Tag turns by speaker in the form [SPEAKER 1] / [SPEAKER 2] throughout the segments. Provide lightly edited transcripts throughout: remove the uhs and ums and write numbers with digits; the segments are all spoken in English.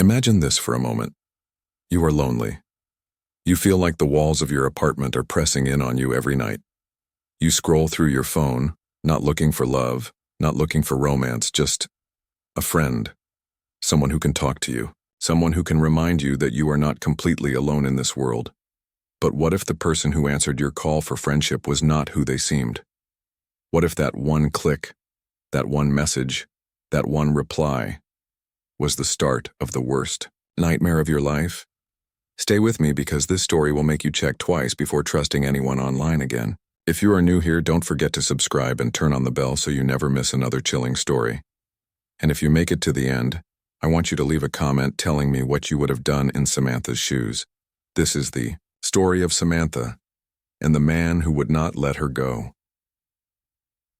[SPEAKER 1] Imagine this for a moment. You are lonely. You feel like the walls of your apartment are pressing in on you every night. You scroll through your phone, not looking for love, not looking for romance, just a friend, someone who can talk to you, someone who can remind you that you are not completely alone in this world. But what if the person who answered your call for friendship was not who they seemed? What if that one click, that one message, that one reply was the start of the worst nightmare of your life? Stay with me because this story will make you check twice before trusting anyone online again. If you are new here, don't forget to subscribe and turn on the bell so you never miss another chilling story. And if you make it to the end, I want you to leave a comment telling me what you would have done in Samantha's shoes. This is the story of Samantha and the man who would not let her go.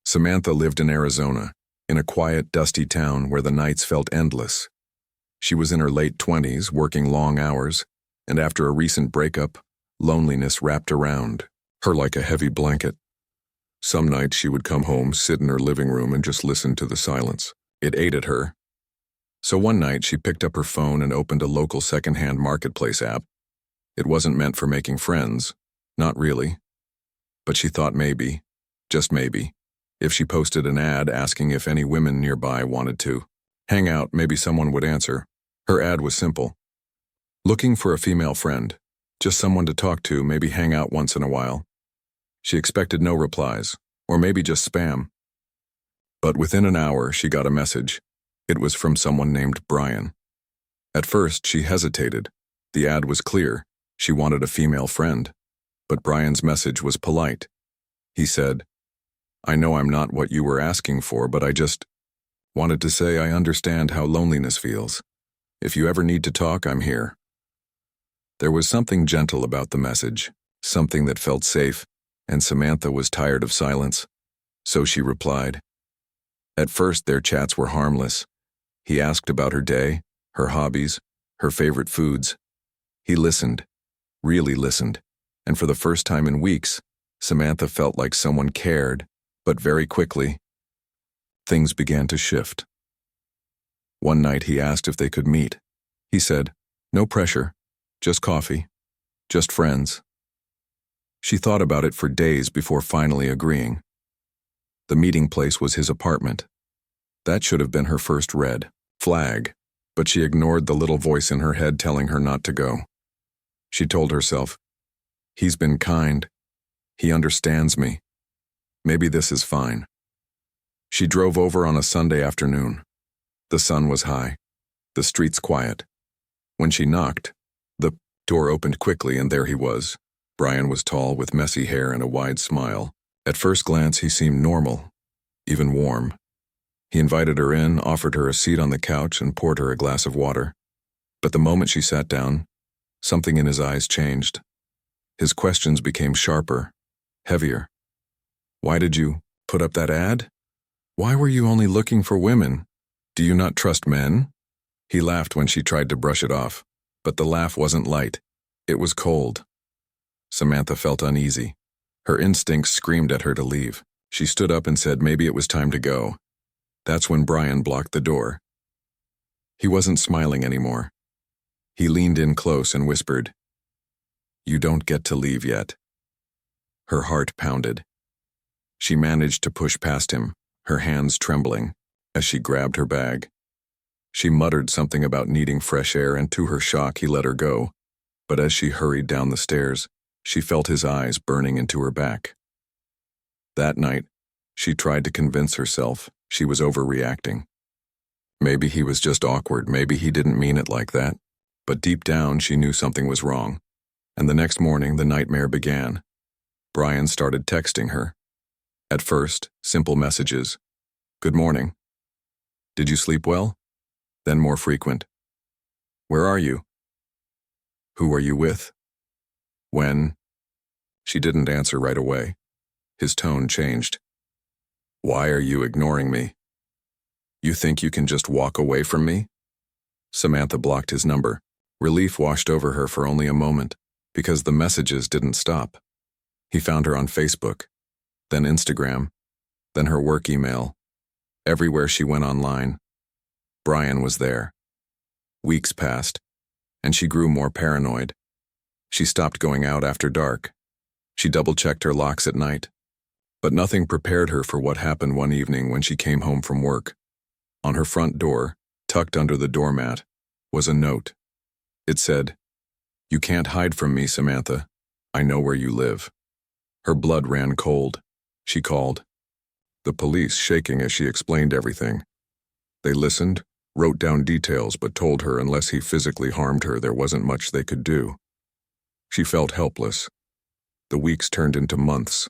[SPEAKER 1] Samantha lived in Arizona, in a quiet, dusty town where the nights felt endless. She was in her late 20s, working long hours, and after a recent breakup, loneliness wrapped around her like a heavy blanket. Some nights she would come home, sit in her living room, and just listen to the silence. It ate at her. So one night she picked up her phone and opened a local secondhand marketplace app. It wasn't meant for making friends, not really. But she thought maybe, just maybe, if she posted an ad asking if any women nearby wanted to hang out, maybe someone would answer. Her ad was simple. Looking for a female friend, just someone to talk to, maybe hang out once in a while. She expected no replies, or maybe just spam. But within an hour, she got a message. It was from someone named Brian. At first, she hesitated. The ad was clear. She wanted a female friend. But Brian's message was polite. He said, "I know I'm not what you were asking for, but I just wanted to say I understand how loneliness feels. If you ever need to talk, I'm here." There was something gentle about the message, something that felt safe, and Samantha was tired of silence. So she replied. At first, their chats were harmless. He asked about her day, her hobbies, her favorite foods. He listened, really listened, and for the first time in weeks, Samantha felt like someone cared, but very quickly, things began to shift. One night he asked if they could meet. He said, "No pressure, just coffee, just friends." She thought about it for days before finally agreeing. The meeting place was his apartment. That should have been her first red flag, but she ignored the little voice in her head telling her not to go. She told herself, "He's been kind. He understands me. Maybe this is fine." She drove over on a Sunday afternoon. The sun was high, the streets quiet. When she knocked, the door opened quickly and there he was. Brian was tall with messy hair and a wide smile. At first glance, he seemed normal, even warm. He invited her in, offered her a seat on the couch, and poured her a glass of water. But the moment she sat down, something in his eyes changed. His questions became sharper, heavier. "Why did you put up that ad? Why were you only looking for women? Do you not trust men?" He laughed when she tried to brush it off, but the laugh wasn't light. It was cold. Samantha felt uneasy. Her instincts screamed at her to leave. She stood up and said maybe it was time to go. That's when Brian blocked the door. He wasn't smiling anymore. He leaned in close and whispered, "You don't get to leave yet." Her heart pounded. She managed to push past him, her hands trembling, as she grabbed her bag. She muttered something about needing fresh air, and to her shock, he let her go. But as she hurried down the stairs, she felt his eyes burning into her back. That night, she tried to convince herself she was overreacting. Maybe he was just awkward, maybe he didn't mean it like that. But deep down, she knew something was wrong. And the next morning, the nightmare began. Brian started texting her. At first, simple messages. "Good morning. Did you sleep well?" Then more frequent. "Where are you? Who are you with? When?" She didn't answer right away. His tone changed. "Why are you ignoring me? You think you can just walk away from me?" Samantha blocked his number. Relief washed over her for only a moment, because the messages didn't stop. He found her on Facebook, then Instagram, then her work email. Everywhere she went online, Brian was there. Weeks passed, and she grew more paranoid. She stopped going out after dark. She double-checked her locks at night. But nothing prepared her for what happened one evening when she came home from work. On her front door, tucked under the doormat, was a note. It said, "You can't hide from me, Samantha. I know where you live." Her blood ran cold. She called the police, shaking as she explained everything. They listened, wrote down details, but told her unless he physically harmed her, there wasn't much they could do. She felt helpless. The weeks turned into months.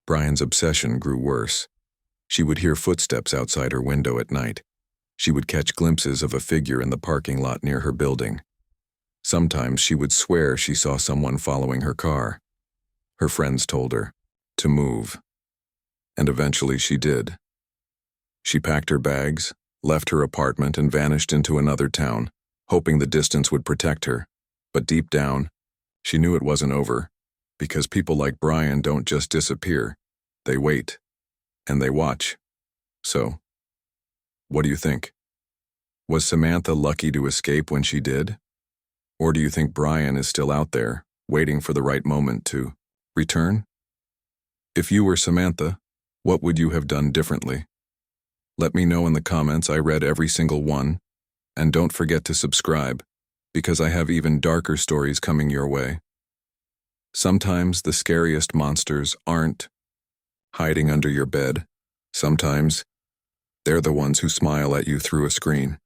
[SPEAKER 1] Brian's obsession grew worse. She would hear footsteps outside her window at night. She would catch glimpses of a figure in the parking lot near her building. Sometimes she would swear she saw someone following her car. Her friends told her to move. And eventually she did. She packed her bags, left her apartment, and vanished into another town, hoping the distance would protect her. But deep down, she knew it wasn't over, because people like Brian don't just disappear. They wait, and they watch. So, what do you think? Was Samantha lucky to escape when she did? Or do you think Brian is still out there, waiting for the right moment to return? If you were Samantha, what would you have done differently? Let me know in the comments. I read every single one. And don't forget to subscribe, because I have even darker stories coming your way. Sometimes the scariest monsters aren't hiding under your bed. Sometimes they're the ones who smile at you through a screen.